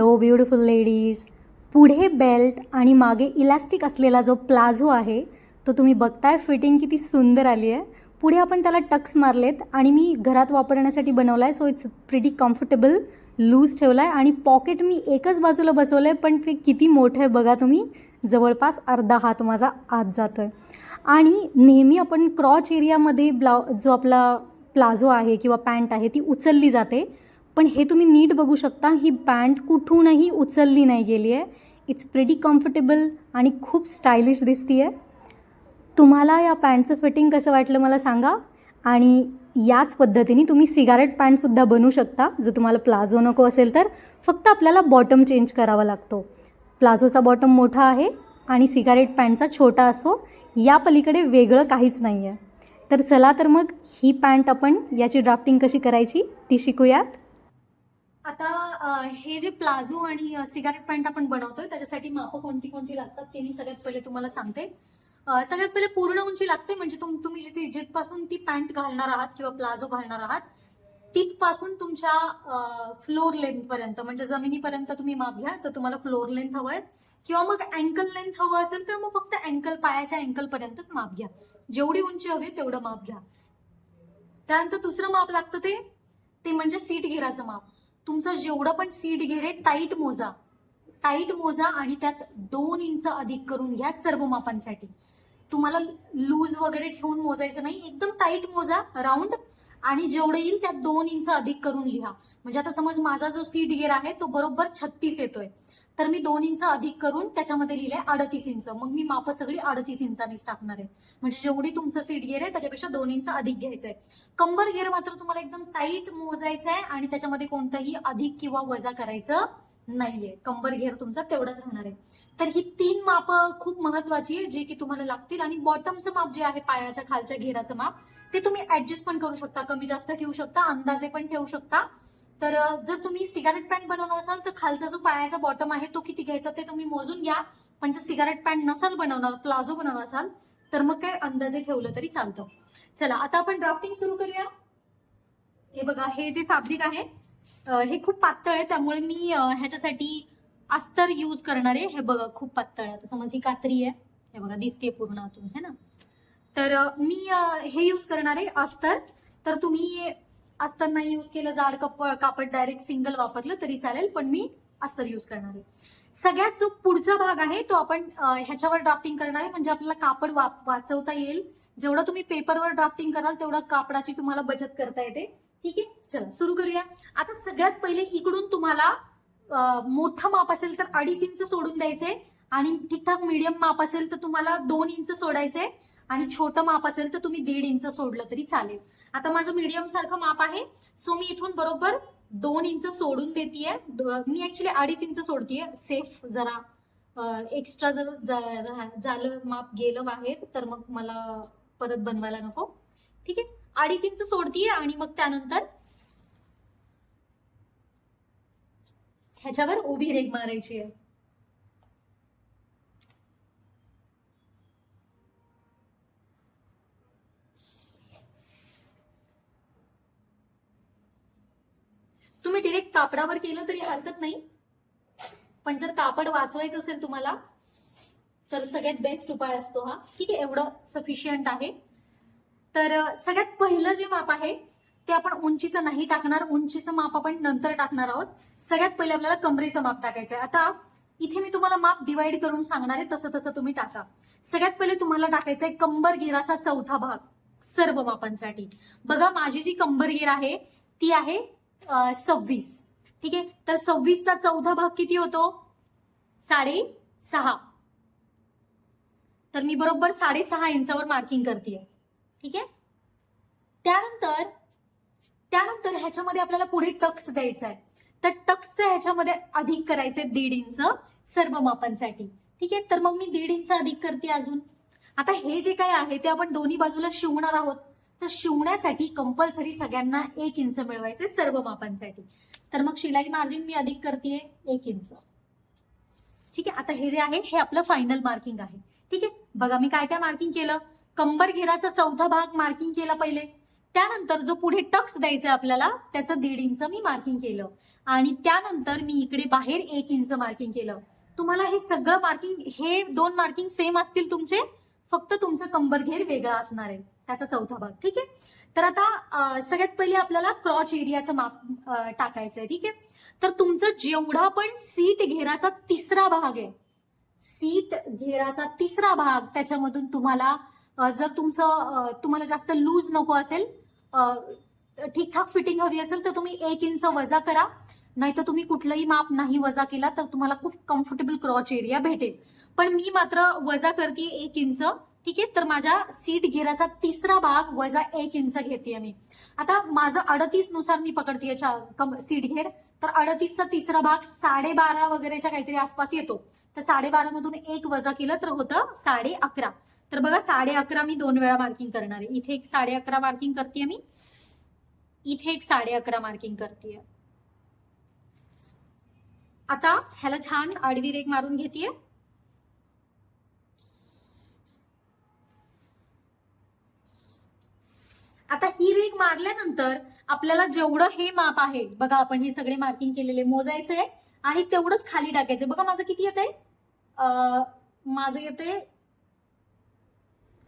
Hello beautiful ladies. पुढे belt आणि मागे इलॅस्टिक असलेला जो प्लाझो आहे तो तुम्ही बघताय. फिटिंग किती सुंदर आली आहे. पुढे आपण त्याला टक्स मारलेत आणि मी घरात वापरण्यासाठी बनवला आहे. So it's pretty comfortable. Loose ठेवला आहे आणि पॉकेट मी एकच बाजूला बसवलं आहे, पण ते किती मोठं आहे बघा तुम्ही. जवळपास अर्धा हात माझा आत जातो आहे. आणि नेहमी आपण क्रॉच एरियामध्ये जो आपला प्लाझो आहे किंवा पॅन्ट आहे ती उचलली जाते, पण हे तुम्ही नीट बघू शकता, ही पॅन्ट कुठूनही उचलली नाही गेली आहे. इट्स प्रिटी कम्फर्टेबल आणि खूप स्टायलिश दिसती आहे. तुम्हाला या पॅन्टचं फिटिंग कसं वाटलं मला सांगा. आणि याच पद्धतीने तुम्ही सिगारेट पॅन्टसुद्धा बनवू शकता. जर तुम्हाला प्लाझो नको असेल तर फक्त आपल्याला बॉटम चेंज करावा लागतो. प्लाझोचा बॉटम मोठा आहे आणि सिगारेट पॅन्टचा छोटा असो. या पलीकडे वेगळं काहीच नाही आहे. तर चला तर मग ही पॅन्ट आपण याची ड्राफ्टिंग कशी करायची ती शिकूयात. आता हे जे प्लाझो आणि सिगारेट पॅन्ट आपण बनवतोय त्याच्यासाठी मापं कोणती कोणती लागतात ते मी सगळ्यात पहिले तुम्हाला सांगते. सगळ्यात पहिले पूर्ण उंची लागते. म्हणजे तुम्ही जिथपासून ती पॅन्ट घालणार आहात किंवा प्लाझो घालणार आहात तिथपासून तुमच्या फ्लोर लेंथ पर्यंत, म्हणजे जमिनीपर्यंत तुम्ही माप घ्या. जर तुम्हाला फ्लोर लेंथ हवंय किंवा मग अँकल लेंथ हवं असेल तर मग फक्त पायाच्या अँकल पर्यंतच माप घ्या. जेवढी उंची हवी तेवढं माप घ्या. त्यानंतर दुसरं माप लागतं ते म्हणजे सीट घेराचं माप. तुमचं जेवढं पण सीट घेर आहे टाईट मोजा आणि त्यात 2 इंच अधिक करून घ्या सर्व मापांसाठी. तुम्हाला लूज वगैरे ठेवून मोजायचं नाही, एकदम टाईट मोजा राऊंड आणि जेवढं येईल त्यात 2 इंच अधिक करून लिहा. म्हणजे आता समज माझा जो सीट घेर आहे तो बरोबर 36 येतोय, तर मी 2 इंच अधिक करून त्याच्यामध्ये लिहिलंय 38 इंच. मग मी माप सगळी 38 इंचानीच टाकणार आहे. म्हणजे जेवढी तुमचं सीट घेर आहे त्याच्यापेक्षा 2 इंच अधिक घ्यायचंय. कंबर घेर मात्र तुम्हाला एकदम टाईट मोजायचं आहे आणि त्याच्यामध्ये कोणतंही अधिक किंवा वजा करायचं नाहीये. कंबर घेर तुमचा तेवढाच राहणार आहे. तर ही 3 माप खूप महत्वाची आहे जे की तुम्हाला लागतील. आणि बॉटमचं माप जे आहे पायाच्या खालच्या घेराचं माप ते तुम्ही ऍडजस्ट पण करू शकता, कमी जास्त ठेवू शकता, अंदाजे पण ठेवू शकता. तर जर तुम्ही सिगारेट पॅन्ट बनवणार असाल तर खालचा जो पायाचा बॉटम आहे तो किती घ्यायचा ते तुम्ही मोजून घ्या. पण जर सिगारेट पॅन्ट नसाल बनवणार, प्लाझो बनवणार असाल तर मग काय अंदाजे ठेवलं तरी चालतं. चला आता आपण ड्राफ्टिंग सुरू करूया. हे बघा, हे जे फॅब्रिक आहे हे खूप पातळ आहे, त्यामुळे मी ह्याच्यासाठी अस्तर यूज करणार आहे. हे बघा खूप पातळ आहे. आता समज ही कात्री आहे, हे बघा दिसते पूर्ण आतून, है ना. तर मी हे यूज करणार आहे अस्तर. तर तुम्ही अस्तर नाही यूज केलं, जाड कापड डायरेक्ट सिंगल वापरलं तरी चालेल, पण मी अस्तर यूज करणार आहे. सगळ्यात जो पुढचा भाग आहे तो आपण ह्याच्यावर ड्राफ्टिंग करणार आहे, म्हणजे आपल्याला कापड वाचवता येईल. जेवढं तुम्ही पेपरवर ड्राफ्टिंग कराल तेवढं कापडाची तुम्हाला बचत करता येते. ठीक आहे, चला सुरू करूया. आता सगळ्यात पहिले इकडून तुम्हाला मोठं माप असेल तर 2.5 इंच सोडून द्यायचंय आणि ठीकठाक मीडियम माप असेल तर तुम्हाला 2 इंच सोडायचंय आणि छोटं माप असेल तर तुम्ही 1.5 इंच सोडलं तरी चालेल. आता माझं मीडियम सारखं माप आहे, सो मी इथून बरोबर 2 इंच सोडून देतीये. मी ऍक्च्युली 2.5 इंच सोडतीये, सेफ जरा. एक्स्ट्रा जर झालं माप गेलं बाहेर तर मग मला परत बनवायला नको. ठीक आहे, 2.5 इंच सोडतीये आणि मग त्यानंतर ह्याच्यावर उभी रेघ मारायची आहे. तुम्ही डिरेक्ट कापडावर केलं तरी हरकत नाही, पण जर कापड वाचवायचं असेल तुम्हाला तर सगळ्यात बेस्ट उपाय असतो हा. ठीक आहे, एवढं सफिशियंट आहे. तर सगळ्यात पहिलं जे माप आहे ते आपण उंचीचं नाही टाकणार, उंचीचं माप आपण नंतर टाकणार आहोत. सगळ्यात पहिले आपल्याला कमरेचं माप टाकायचं आहे. आता इथे मी तुम्हाला माप डिवाइड करून सांगणार आहे, तसं तसं तुम्ही टाका. सगळ्यात पहिले तुम्हाला टाकायचं आहे कंबर घेराचा चौथा भाग सर्व मापांसाठी. बघा माझी जी कंबर घेर आहे ती आहे 26. ठीक आहे, तर 26चा चौथा भाग किती होतो? 6.5. तर मी बरोबर 6.5 इंचावर मार्किंग करते. ठीक आहे, त्यानंतर ह्याच्यामध्ये आपल्याला पुढे टक्स द्यायचा आहे. तर टक्सचं ह्याच्यामध्ये अधिक करायचे 1.5 इंच सर्व मापांसाठी. ठीक आहे, तर मग मी 1.5 इंच अधिक करते अजून. आता हे जे काय आहे ते आपण दोन्ही बाजूला शिवणार आहोत, तर शिवण्यासाठी कंपल्सरी सगळ्यांना 1 इंच मिळवायचे सर्व मापांसाठी. तर मग शिलाई मार्जिन मी अधिक करते 1 इंच. ठीक आहे, आता हे जे आहे हे आपलं फायनल मार्किंग आहे. ठीक आहे, बघा मी काय काय मार्किंग केलं. कंबर घेराचा चौथा भाग मार्किंग केला पहिले, त्यानंतर जो पुढे टक्स द्यायचा आपल्याला त्याचं 1.5 इंच मी मार्किंग केलं आणि त्यानंतर मी इकडे बाहेर 1 इंच मार्किंग केलं. तुम्हाला हे सगळं मार्किंग, हे 2 मार्किंग सेम असतील तुमचे, फक्त तुमचं कंबर घेर वेगळा असणार आहे, त्याचा चौथा भाग. ठीक आहे. तर आता सगळ्यात पहिले आपल्याला क्रॉच एरियाचं माप टाकायचं आहे. ठीक आहे. तर तुमचं जेवढा पण सीट घेराचा तिसरा भाग आहे, सीट घेराचा तिसरा भाग, त्याच्यामधून तुम्हाला जर तुम्हाला जास्त लूज नको असेल, ठीकठाक फिटिंग हवी असेल, तर तुम्ही 1 इंच वजा करा. नाहीतर तुम्ही कुठलंही माप नाही वजा केला तर तुम्हाला खूप कम्फर्टेबल क्रॉच एरिया भेटेल. पण मी मात्र वजा करते 1 इंच. ठीक आहे. तर माझ्या सीट घेराचा तिसरा भाग वजा 1 इंच घेते मी. आता माझं 38 नुसार मी पकडते सीट घेर. तर 38चा तिसरा भाग 12.5 वगैरेच्या काहीतरी आसपास येतो. तर 12.5 मधून 1 वजा केलं तर होतं 11.5. तर बघा 11.5 मी 2 वेळा मार्किंग करणार आहे. इथे एक 11.5 मार्किंग करते मी, इथे एक 11.5 मार्किंग करते. आता ह्याला छान आडवी रेघ मारून घेते. आता ही रेघ मारल्यानंतर आपल्याला जेवढं हे माप आहे बघा, आपण हे सगळे मार्किंग केलेले मोजायचं आहे आणि तेवढंच खाली टाकायचं. बघा माझं किती येत आहे, माझं येते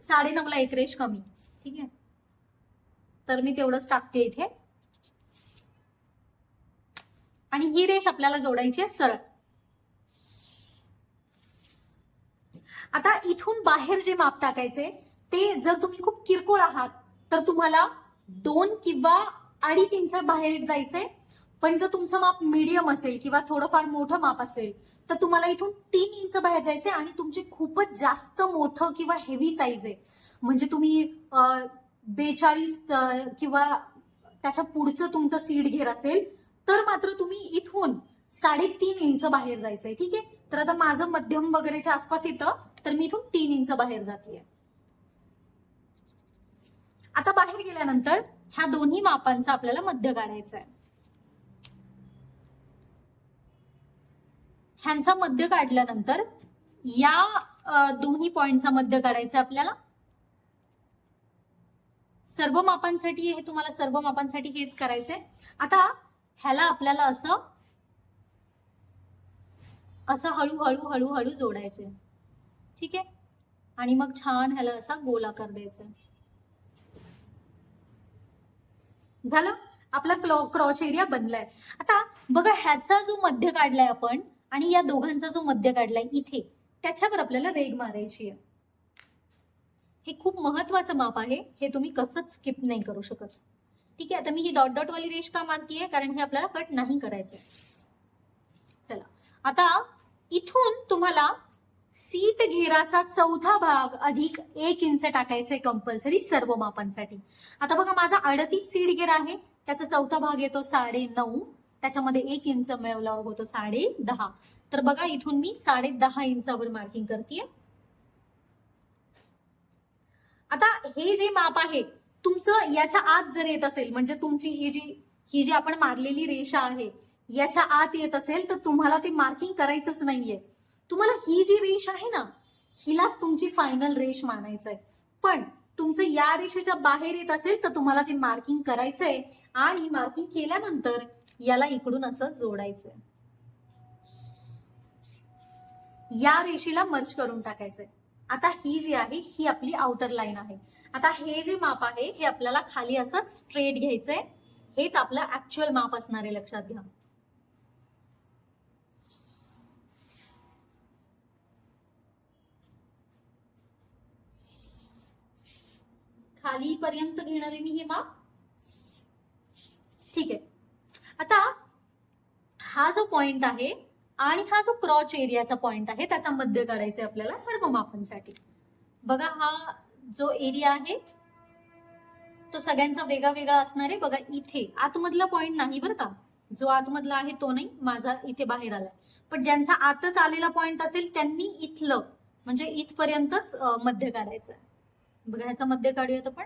9.5 ला 1 रेष कमी. ठीक आहे. तर मी तेवढंच टाकते इथे आणि ही रेष आपल्याला जोडायची आहे सरळ. आता इथून बाहेर जे माप टाकायचे ते, जर तुम्ही खूप किरकोळ आहात तर तुम्हाला 2 किंवा 2.5 इंच बाहेर जायचंय. पण जर तुमचं माप मीडियम असेल किंवा थोडंफार मोठं माप असेल तर तुम्हाला इथून 3 इंच बाहेर जायचंय. आणि तुमचे खूपच जास्त मोठं किंवा हेवी साईज आहे, म्हणजे तुम्ही 42 किंवा त्याच्या पुढचं तुमचं सीट घेर असेल, तर मात्र तुम्ही इथून 3.5 इंच बाहेर जायचंय. ठीक आहे. तर आता माझं मध्यम वगैरेच्या आसपास येतं, तर मी इथून 3 इंच बाहेर जाते. आता बाहेर गेल्यानंतर ह्या दोन्ही मापांचा आपल्याला मध्य काढायचा आहे. ह्यांचा मध्य काढल्यानंतर या दोन्ही पॉइंटचा मध्य काढायचा आपल्याला. सर्व मापांसाठी हे, तुम्हाला सर्व मापांसाठी हेच करायचंय. आता ह्याला आपल्याला असं हळूहळू हळूहळू जोडायचंय. ठीक आहे. आणि मग छान ह्याला असा गोल आकार द्यायचा. झालं, आपला क्रॉच एरिया बनलाय. आता बघा, ह्याचा जो मध्य काढलाय आपण आणि या दोघांचा जो मध्य काढलाय इथे, त्याच्यावर आपल्याला रेघ मारायची आहे. हे खूप महत्वाचं माप आहे, हे तुम्ही कसंच स्किप नाही करू शकत. ठीक आहे. आता मी ही डॉट डॉट वाली रेष का मानतीये, कारण हे आपल्याला कट नाही करायचंय. चला, आता इथून तुम्हाला सीट घेराचा चौथा भाग अधिक 1 इंच टाकायचंय कंपल्सरी सर्व मापांसाठी. आता बघा, माझा 38 सीट घेर आहे, त्याचा चौथा भाग येतो 9.5, त्याच्यामध्ये 1 इंच मिळवल्यावर होतो 10.5. तर बघा, इथून मी 10.5 इंचावर मार्किंग करते. आता हे जे माप आहे तुमचं याच्या आत जर येत असेल, म्हणजे तुमची ही जी आपण मारलेली रेषा आहे याच्या आत येत असेल, तर तुम्हाला ते मार्किंग करायचंच नाहीये. तुम्हाला ही जी रेष आहे ना, हिलाच तुमची फायनल रेष मानायचंय. पण तुमचं या रेषेच्या बाहेर येत असेल तर तुम्हाला ते मार्किंग करायचंय आणि मार्किंग केल्यानंतर याला इकडून असं जोडायचंय, या रेषेला मर्ज करून टाकायचंय. आता ही जी आहे ही आपली आउटर लाईन आहे. आता हे जे माप आहे हे आपल्याला खाली असं स्ट्रेट घ्यायचंय, हेच आपलं ऍक्च्युअल माप असणार आहे, लक्षात घ्या. खाली पर्यंत घेणार आहे मी हे माप. ठीक आहे. आता हा जो पॉइंट आहे आणि हा जो क्रॉच एरियाचा पॉइंट आहे त्याचा मध्य काढायचा आपल्याला सर्व मापांसाठी. बघा, हा जो एरिया आहे तो सगळ्यांचा वेगळा वेगळा असणार आहे. बघा, इथे आतमधला पॉइंट नाही बरं का, जो आतमधला आहे तो नाही, माझा इथे बाहेर आलाय. पण ज्यांचा आतच आलेला पॉइंट असेल त्यांनी इथलं, म्हणजे इथपर्यंतच मध्य काढायचं. बघा, ह्याचा मध्य काढूयात आपण.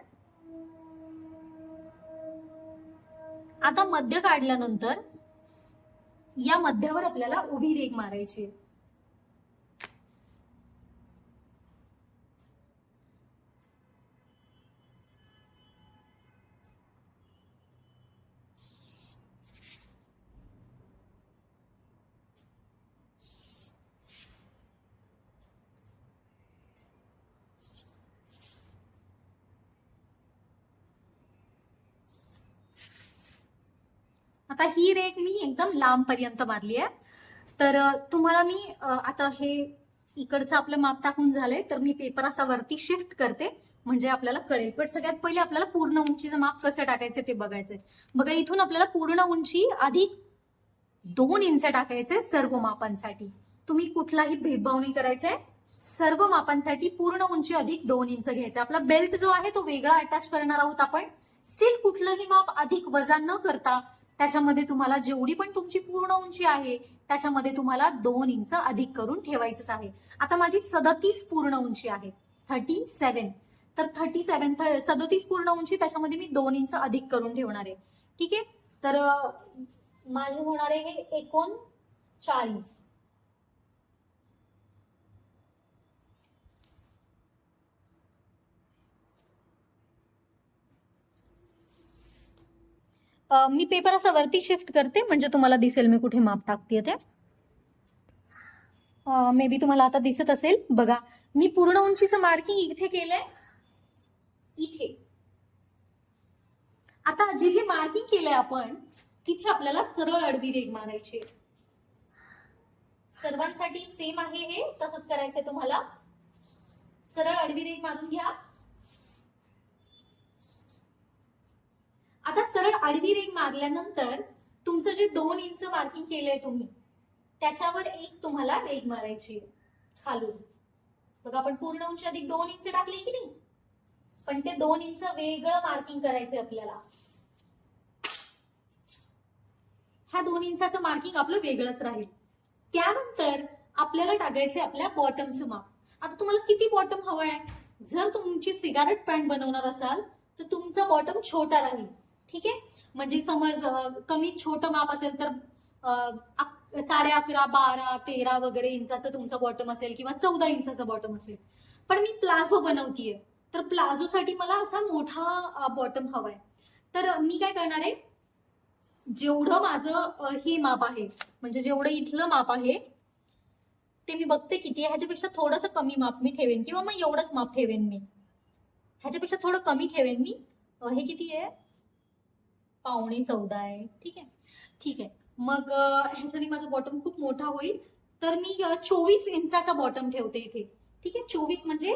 आता मध्य काढल्यानंतर या मध्यावर आपल्याला उभी रेघ मारायची आहे. आता ही रेघ मी एकदम लांब पर्यंत मारली आहे. तर तुम्हाला मी आता हे इकडचं आपलं माप टाकून झालंय, तर मी पेपर असा वरती शिफ्ट करते म्हणजे आपल्याला कळेल. पण सगळ्यात पहिले आपल्याला पूर्ण उंचीचं माप कसं टाकायचं ते बघायचंय. बघा, इथून आपल्याला पूर्ण उंची अधिक 2 इंच टाकायचंय सर्व मापांसाठी. तुम्ही कुठलाही भेदभाव नाही करायचाय. सर्व मापांसाठी पूर्ण उंची अधिक 2 इंच घ्यायचं. आपला बेल्ट जो आहे तो वेगळा अटॅच करणार आहोत आपण. स्टील कुठलंही माप अधिक वजा न करता त्याच्यामध्ये तुम्हाला जेवढी पण तुमची पूर्ण उंची आहे त्याच्यामध्ये तुम्हाला 2 इंच अधिक करून ठेवायचंच आहे. आता माझी 37 पूर्ण उंची आहे, 37. तर 37 पूर्ण उंची, त्याच्यामध्ये मी 2 इंच अधिक करून ठेवणार आहे. ठीक आहे. तर माझे होणार आहे 39. मी पेपर असा वरती शिफ्ट करते म्हणजे तुम्हाला दिसेल मी कुठे माप टाकते ते. मे बी तुम्हाला आता दिसत असेल. बघा, मी पूर्ण उंचीचं मार्किंग इथे केलंय, इथे. आता जिथे मार्किंग केलंय आपण तिथे आपल्याला सरळ आडवी रेघ मारायची. सर्वांसाठी सेम आहे हे, तसंच करायचंय तुम्हाला. सरळ आडवी रेघ मारून घ्या. आता सरळ आडवी रेघ मारल्यानंतर तुमचं जे 2 इंच मार्किंग केलंय तुम्ही त्याच्यावर एक तुम्हाला रेघ मारायची खालून. बघा, आपण पूर्ण उंची अधिक 2 इंच टाकली की नाही, पण ते 2 इंच वेगळं मार्किंग करायचंय आपल्याला. ह्या 2 इंचाचं मार्किंग आपलं वेगळंच राहील. त्यानंतर आपल्याला टाकायचंय आपल्या बॉटमचं माप. आता तुम्हाला किती बॉटम हवं आहे? जर तुमची सिगारेट पॅन्ट बनवणार असाल तर तुमचा बॉटम छोटा राहील. ठीक आहे. म्हणजे समज कमी छोटं माप असेल तर 11.5, 12, 13 वगैरे इंचाचं तुमचं बॉटम असेल किंवा 14 इंचाचं बॉटम असेल. पण मी प्लाझो बनवतीये तर प्लाझोसाठी मला असा मोठा बॉटम हवाय. तर मी काय करणार आहे, जेवढं माझं हे माप आहे म्हणजे जेवढं इथलं माप आहे ते मी बघते किती आहे. ह्याच्यापेक्षा थोडंसं कमी माप मी ठेवेन किंवा मग एवढंच माप ठेवेन मी. ह्याच्यापेक्षा थोडं कमी ठेवेन मी. हे किती आहे? 13.25 आहे. ठीक आहे. ठीक आहे. मग ह्याच्याने माझं बॉटम खूप मोठा होईल. तर मी 24 इंचाचा बॉटम ठेवते इथे. ठीक आहे. 24 म्हणजे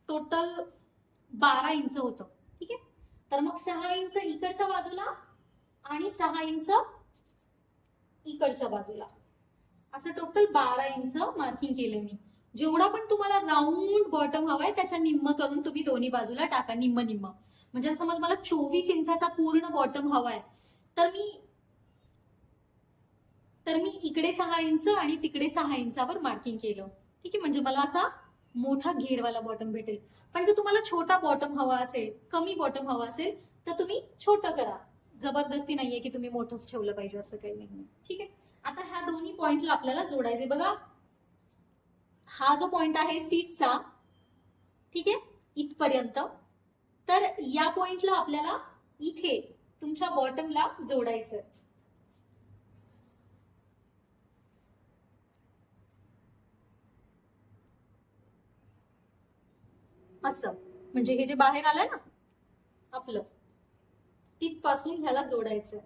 टोटल 12 इंच होतं. ठीक आहे. तर मग 6 इंच इकडच्या बाजूला आणि 6 इंच इकडच्या बाजूला, असं टोटल 12 इंच मार्किंग केले मी. जेवढा पण तुम्हाला राऊंड बॉटम हवाय त्याच्या निम्म करून तुम्ही दोन्ही बाजूला टाका, निम्म निम्म. म्हणजे समज मला 24 इंचाचा पूर्ण बॉटम हवाय तर मी इकडे 6 इंच आणि तिकडे 6 इंचावर मार्किंग केलं. ठीक आहे. म्हणजे मला असा मोठा घेरवाला बॉटम भेटेल. पण जर तुम्हाला छोटा बॉटम हवा असेल, कमी बॉटम हवा असेल तर तुम्ही छोटं करा. जबरदस्ती नाहीये की तुम्ही मोठंच ठेवलं पाहिजे, असं काही नाही. ठीक आहे. आता ह्या दोन्ही पॉइंटला आपल्याला जोडायचे. बघा, हा जो पॉइंट आहे सीटचा, ठीक आहे, इथपर्यंत. तर या पॉइंटला आपल्याला इथे तुमच्या बॉटमला जोडायचं. असं म्हणजे हे जे बाहेर आलं ना आपलं, तिथपासून ह्याला जोडायचं.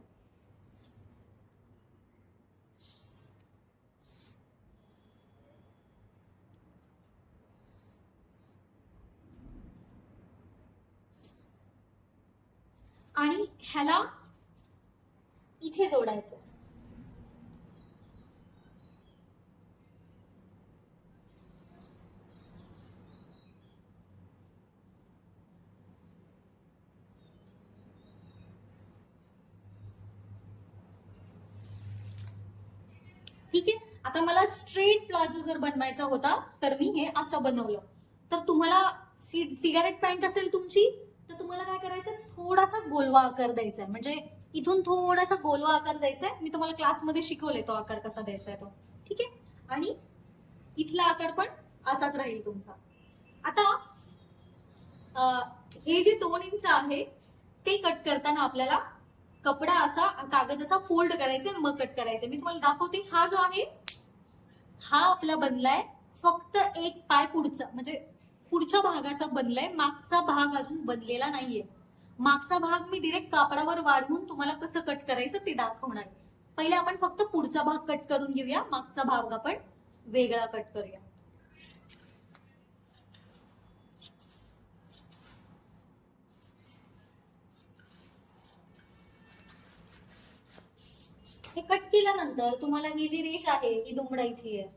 आणि ह्याला इथे जोडायचं. ठीक आहे. आता मला स्ट्रेट प्लाझो जर बनवायचा होता तर मी हे असं बनवलं. तर तुम्हाला सिगारेट पॅन्ट असेल तुमची तर तुम्हाला काय करायचं, थोडासा गोलवा आकार द्यायचा आहे. म्हणजे इथून थोडासा गोलवा आकार द्यायचा आहे. मी तुम्हाला क्लासमध्ये शिकवलंय तो आकार कसा द्यायचा आहे तो. ठीक आहे. आणि इथला आकार पण असाच राहील तुमचा. आता हे जे 2 इंच आहे ते कट करताना आपल्याला कपडा असा, कागद असा फोल्ड करायचे मग कट करायचे. मी तुम्हाला दाखवते. हा जो आहे हा आपला बनलाय फक्त एक पाय पुढचा, म्हणजे पुढच्या भागाचा बनलाय, मागचा भाग अजून बनलेला नाहीये. मागचा भाग मी डिरेक्ट कापडावर वाढवून तुम्हाला कसं कट करायचं ते दाखवणार. पहिले आपण फक्त पुढचा भाग कट करून घेऊया, मागचा भाग आपण वेगळा कट करूया. हे कट केल्यानंतर तुम्हाला ही जी रेष आहे ही दुमडायची आहे.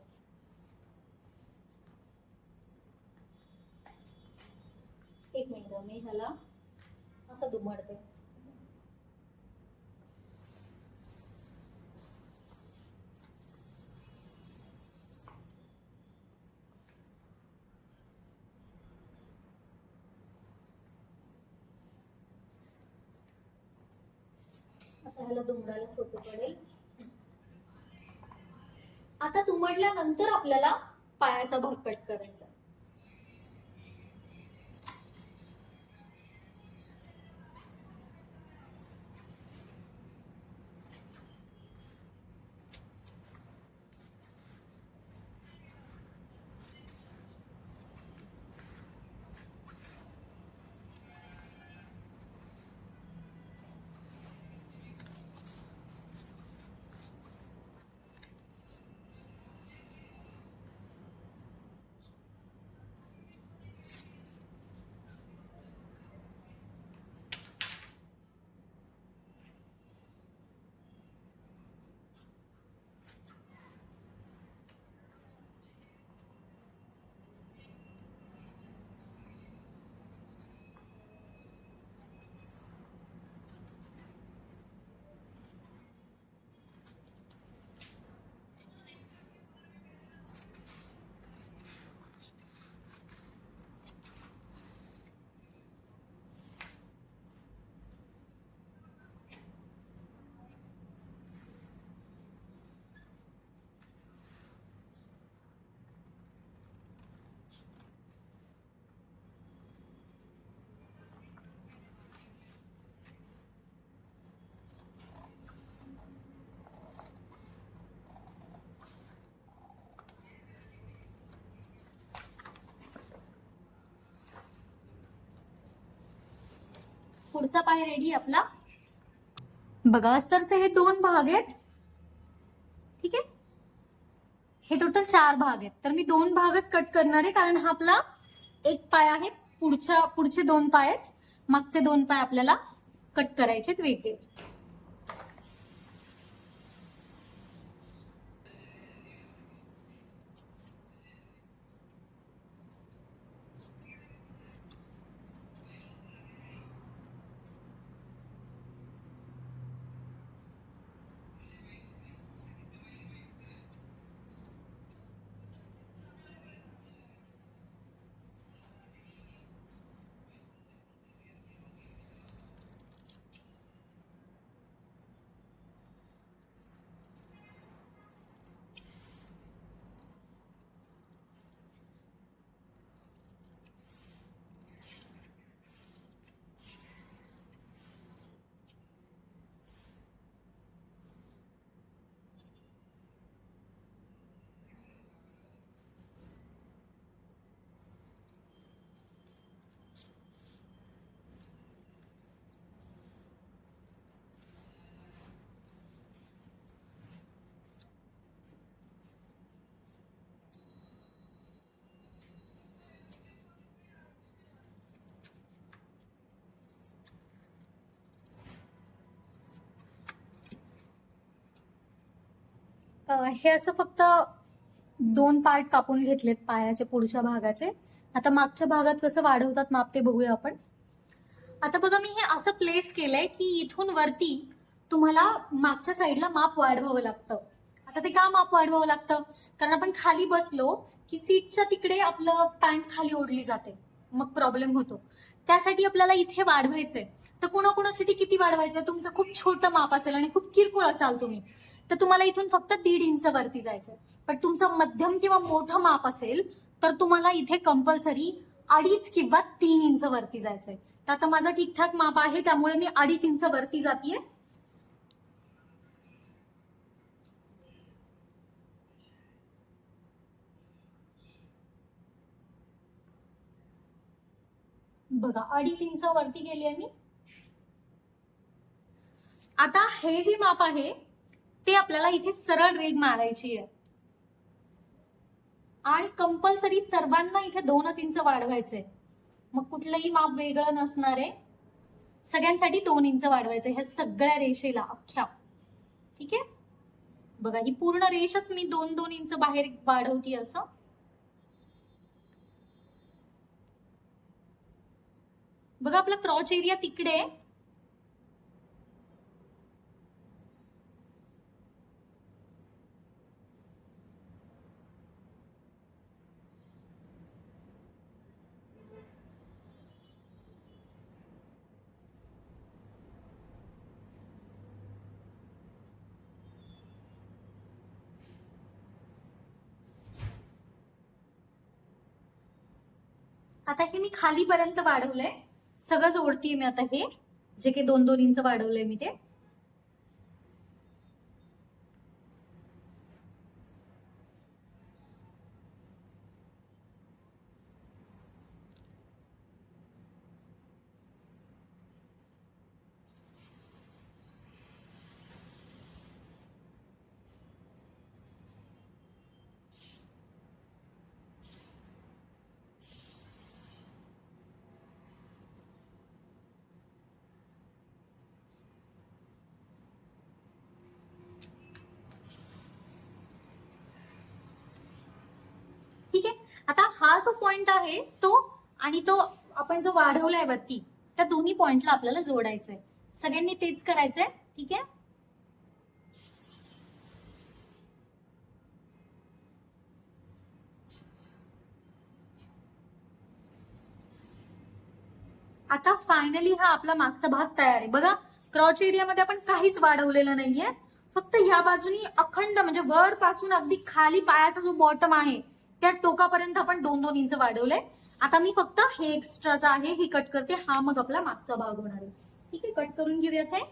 एक मिनिट, मी ह्याला असं दुमडते. आता ह्याला दुमडायला सोपं पडेल. आता दुमडल्यानंतर आपल्याला पायाचा भाग कट करायचा. पुढचा पाय रेडी आपला. बघा, अस्तरचे हे 2 भाग आहेत. ठीक आहे, हे टोटल 4 भाग आहेत. तर मी 2 भागच कट करणार आहे, कारण हा आपला एक पाय आहे. पुढचे 2 पाय आहेत, मागचे 2 पाय आपल्याला कट करायचे वेगळे. हे असं फक्त 2 पार्ट कापून घेतलेत पायाचे पुढच्या भागाचे. आता मागच्या भागात कसं वाढवतात माप ते बघूया आपण. आता बघा, मी हे असं प्लेस केलंय की इथून वरती तुम्हाला मागच्या साईडला माप वाढवावं लागतं. आता ते का माप वाढवावं लागतं? कारण आपण खाली बसलो की सीटच्या तिकडे आपलं पॅन्ट खाली ओढली जाते, मग प्रॉब्लेम होतो. त्यासाठी आपल्याला इथे वाढवायचंय. तर कुणाकुणासाठी किती वाढवायचंय? तुमचं खूप छोटं माप असेल आणि खूप किरकोळ असाल तुम्ही, तर तुम्हाला इथून फक्त 1.5 इंच वरती जायचंय. पण तुमचं मध्यम किंवा मोठं माप असेल तर तुम्हाला इथे कंपल्सरी 2.5 किंवा 3 इंच वरती जायचंय. तर आता माझं ठीकठाक माप आहे, त्यामुळे मी 2.5 इंच वरती जातीये. बघा, 2.5 इंच वरती गेली आहे मी. आता हे जे माप आहे ते आपल्याला इथे सरळ रेघ मारायची आहे आणि कंपल्सरी सर्वांना इथे 2 इंच वाढवायचंय. मग कुठलंही माप वेगळं नसणार आहे, सगळ्यांसाठी 2 इंच वाढवायचं ह्या सगळ्या रेषेला अख्ख्या. ठीक आहे, बघा ही पूर्ण रेषच मी 2-2 इंच बाहेर वाढवती असं. बघा आपला क्रॉच एरिया तिकडे आहे. आता हे मी खालीपर्यंत वाढवलंय, सगळं जोडतीये मी आता. हे जे काही 2-2 इंच वाढवलंय मी ते. ठीक आहे, आता हा जो पॉइंट आहे तो आणि तो आपण जो वाढवलाय वरती, त्या दोन्ही पॉइंटला आपल्याला जोडायचंय. सगळ्यांनी तेच करायचंय. ठीक आहे, आता फायनली हा आपला मागचा भाग तयार आहे. बघा क्रॉच एरियामध्ये आपण काहीच वाढवलेलं नाहीये, फक्त ह्या बाजूनी अखंड म्हणजे वर पासून अगदी खाली पायाचा जो बॉटम आहे त्या टोकापर्यंत आपण 2-2 इंच वाढवलंय. आता मी फक्त हे एक्स्ट्राचा आहे हे कट करते, हा मग आपला मागचा भाग होणार आहे. ठीक आहे, कट करून घेऊयात हे.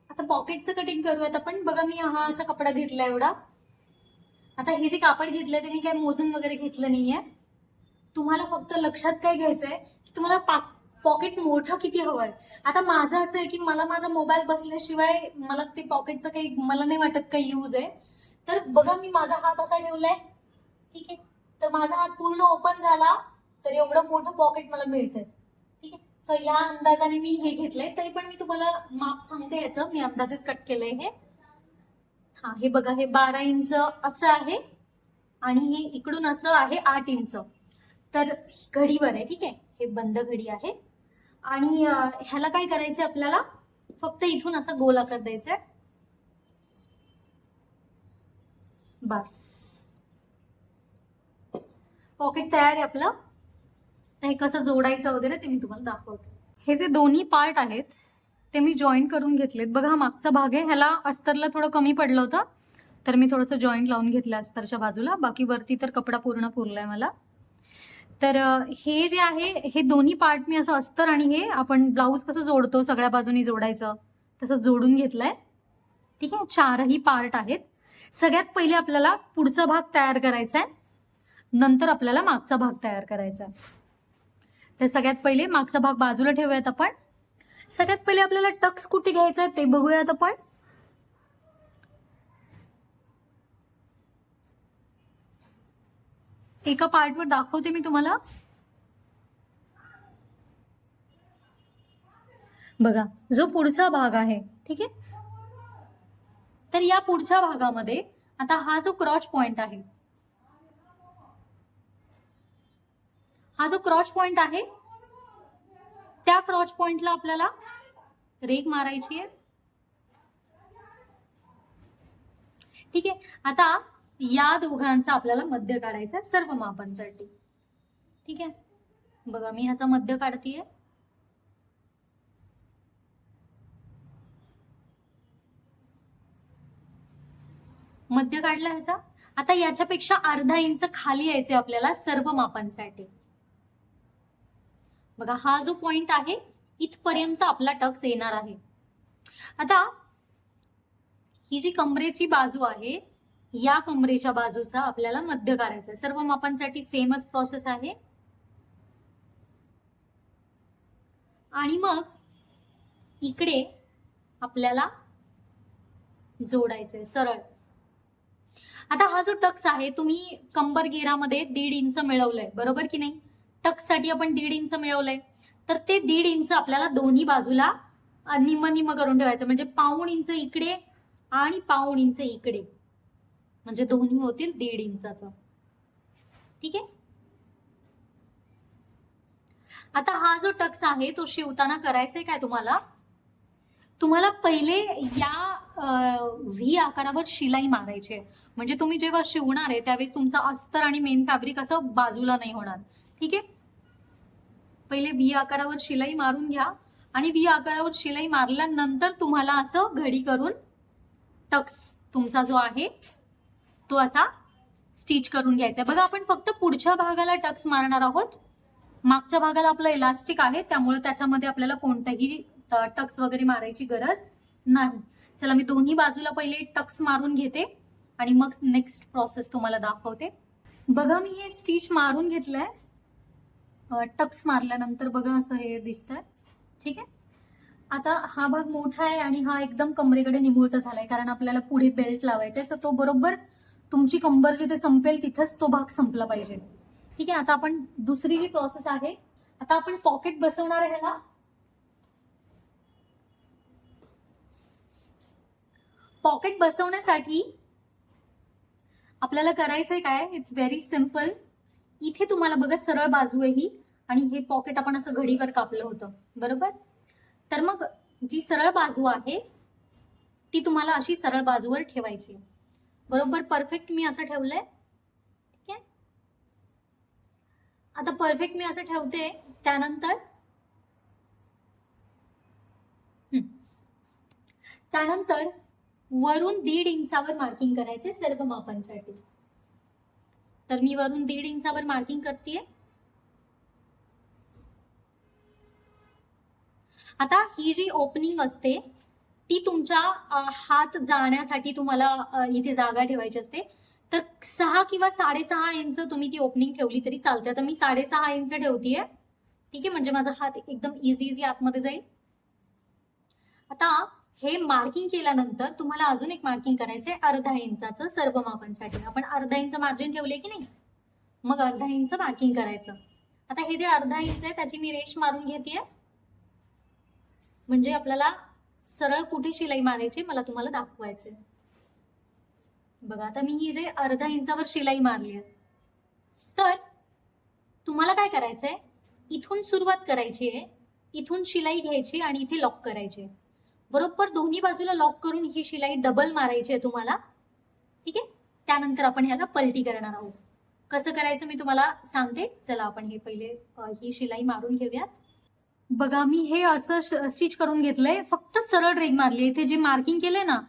आता पॉकेटचं कटिंग करूयात आपण. बघा मी हा असा कपडा घेतला एवढा. आता हे जे कापड घेतलंय ते मी काय मोजून वगैरे घेतलं नाहीये. तुम्हाला फक्त लक्षात काय घ्यायचंय की तुम्हाला पॉकेट मोठं किती हवंय. आता माझं असं आहे की मला माझा मोबाईल बसल्याशिवाय मला ते पॉकेटचं काही मला नाही वाटत काही यूज आहे. तर बघा मी माझा हात असा ठेवलाय. ठीक आहे, तर माझा हात पूर्ण ओपन झाला तर एवढं मोठं पॉकेट मला मिळतंय. ठीक आहे, सो या अंदाजाने मी हे घेतलंय. तरी पण मी तुम्हाला माप सांगते याचं, मी अंदाजेच कट केलंय हे. हा हे बघा हे 12 इंच असं आहे आणि हे इकडून असं आहे 8 इंच. तर घडीवर आहे. ठीक आहे, हे बंद घडी आहे आणि ह्याला काय करायचंय आपल्याला, फक्त इथून असा गोल आकार द्यायचा आहे बस. पॉकेट तयार आहे आपलं. हे कसं जोडायचं वगैरे ते मी तुम्हाला दाखवते. हे जे दोन्ही पार्ट आहेत ते मी जॉईन करून घेतलेत. बघा हा मागचा भाग आहे, ह्याला अस्तरला थोडं कमी पडलं होतं तर मी थोडंसं जॉईंट लावून घेतलं अस्तरच्या बाजूला. बाकी वरती तर कपडा पूर्ण पुरलाय मला. तर हे जे आहे हे दोन्ही पार्ट मी असं अस्तर आणि हे आपण ब्लाऊज कसं जोडतो सगळ्या बाजूनी जोडायचं तसं जोडून घेतलंय. ठीक आहे, 4ही पार्ट आहेत. सगळ्यात पहिले आपल्याला पुढचा भाग तयार करायचा आहे, नंतर आपल्याला मागचा भाग तयार करायचा आहे. तर सगळ्यात पहिले मागचा भाग बाजूला ठेवूयात आपण. सगळ्यात पहिले आपल्याला टक्स कुठे घ्यायचा आहे ते बघूयात आपण. एका पार्टवर दाखवते मी तुम्हाला. बघा जो पुढचा भाग आहे, ठीक आहे, तर या पुढच्या भागामध्ये आता हा जो क्रॉच पॉइंट आहे, हा जो क्रॉच पॉइंट आहे त्या क्रॉच पॉइंटला आपल्याला रेघ मारायची आहे, ठीक आहे. आता या दोघांचा आपल्याला मध्य काढायचा सर्व मापांसाठी, ठीक आहे. बघा मी ह्याचा मध्य काढतीये, मध्य काढला ह्याचा. आता याच्यापेक्षा अर्धा इंच खाली यायचे आपल्याला सर्व मापांसाठी. बघा हा जो पॉइंट आहे इथपर्यंत आपला टक्स येणार आहे. आता ही जी कमरेची बाजू आहे, या कमरेच्या बाजूचा आपल्याला मध्य काढायचा. सर्व मापांसाठी सेमच प्रोसेस आहे. आणि मग इकडे आपल्याला जोडायचंय सरळ. आता हा जो टक्स आहे तुम्ही कंबर घेरामध्ये 1.5 इंच मिळवलंय, बरोबर की नाही. टक्स साठी आपण 1.5 इंच मिळवलंय, तर ते 1.5 इंच आपल्याला दोन्ही बाजूला निम निम करून ठेवायचं. म्हणजे 1.5 इंच इकडे आणि 1.5 इंच इकडे, म्हणजे दोन्ही होतील 1.5 इंचाचं, ठीक आहे. आता हा जो टक्स आहे तो शिवताना करायचंय काय तुम्हाला पहिले या व्ही आकारावर शिलाई मारायची आहे. म्हणजे तुम्ही जेव्हा शिवणार आहे त्यावेळेस तुमचं अस्तर आणि मेन फॅब्रिक असं बाजूला नाही होणार, ठीक आहे. पहिले व्ही आकारावर शिलाई मारून घ्या आणि व्ही आकारावर शिलाई मारल्यानंतर तुम्हाला असं घडी करून टक्स तुमचा जो आहे तो असा स्टिच करून घ्यायचा. बघा आपण फक्त पुढच्या भागाला टक्स मारणार आहोत, मागच्या भागाला आपलं इलास्टिक आहे त्यामुळे त्याच्यामध्ये आपल्याला कोणताही टक्स वगैरे मारायची गरज नाही. चला मी दोन्ही बाजूला पहिले टक्स मारून घेते आणि मग नेक्स्ट प्रोसेस तुम्हाला दाखवते. बघा मी हे स्टिच मारून घेतलंय. टक्स मारल्यानंतर बघा असं हे दिसतंय, ठीक आहे. आता हा भाग मोठा आहे आणि हा एकदम कमरेकडे निमुळता झालाय, कारण आपल्याला पुढे बेल्ट लावायचा आहे. सो तो बरोबर तुमची कंबर जिथे संपेल तिथंच तो भाग संपला पाहिजे, ठीक आहे. आता आपण दुसरी जी प्रोसेस आहे, आता आपण पॉकेट बसवणार आहे ह्याला. पॉकेट बसवण्यासाठी आपल्याला करायचंय काय, इट्स व्हेरी सिम्पल. इथे तुम्हाला बघा सरळ बाजू आहे ही, आणि हे पॉकेट आपण असं घडीवर कापलं होतं, बरोबर. तर मग जी सरळ बाजू आहे ती तुम्हाला अशी सरळ बाजूवर ठेवायची, बरोबर. परफेक्ट मी असं ठेवलंय, ठीक आहे. आता परफेक्ट मी असं ठेवते, त्यानंतर वरून 1.5 इंचावर मार्किंग करायचे सर्व मापांसाठी. तर मी वरून 1.5 इंचावर मार्किंग करतेय. आता ही जी ओपनिंग असते ती तुमच्या हात जाण्यासाठी तुम्हाला इथे जागा ठेवायची असते. तर 6 किंवा 6.5 इंच तुम्ही ती ओपनिंग ठेवली तरी चालते. आता मी 6.5 इंच ठेवतीये, ठीक आहे, म्हणजे माझा हात एकदम इझी आतमध्ये जाईल. आता हे मार्किंग केल्यानंतर तुम्हाला अजून एक मार्किंग करायचंय 1/2 इंचाचं सर्व मापांसाठी. आपण 1/2 इंच मार्जिन ठेवले की नाही, मग 1/2 इंच मार्किंग करायचं. आता हे जे 1/2 इंच आहे त्याची मी रेष मारून घेतेय, म्हणजे आपल्याला सरळ कुठे शिलाई मारायची मला तुम्हाला दाखवायचंय. बघा आता मी ही जे 1/2 इंचावर शिलाई मारली आहे, तर तुम्हाला काय करायचंय, इथून सुरुवात करायची आहे, इथून शिलाई घ्यायची आणि इथे लॉक करायची. बरोबर दोन्ही बाजूला लॉक करून ही शिलाई डबल मारायची आहे तुम्हाला, ठीक आहे. त्यानंतर आपण ह्याला पलटी करणार आहोत. कसं करायचं मी तुम्हाला सांगते. चला आपण हे पहिले ही शिलाई मारून घेऊयात. बघा मी हे असं स्टिच करून घेतलंय, फक्त सरळ रेघ मारली. इथे जे मार्किंग केलंय ना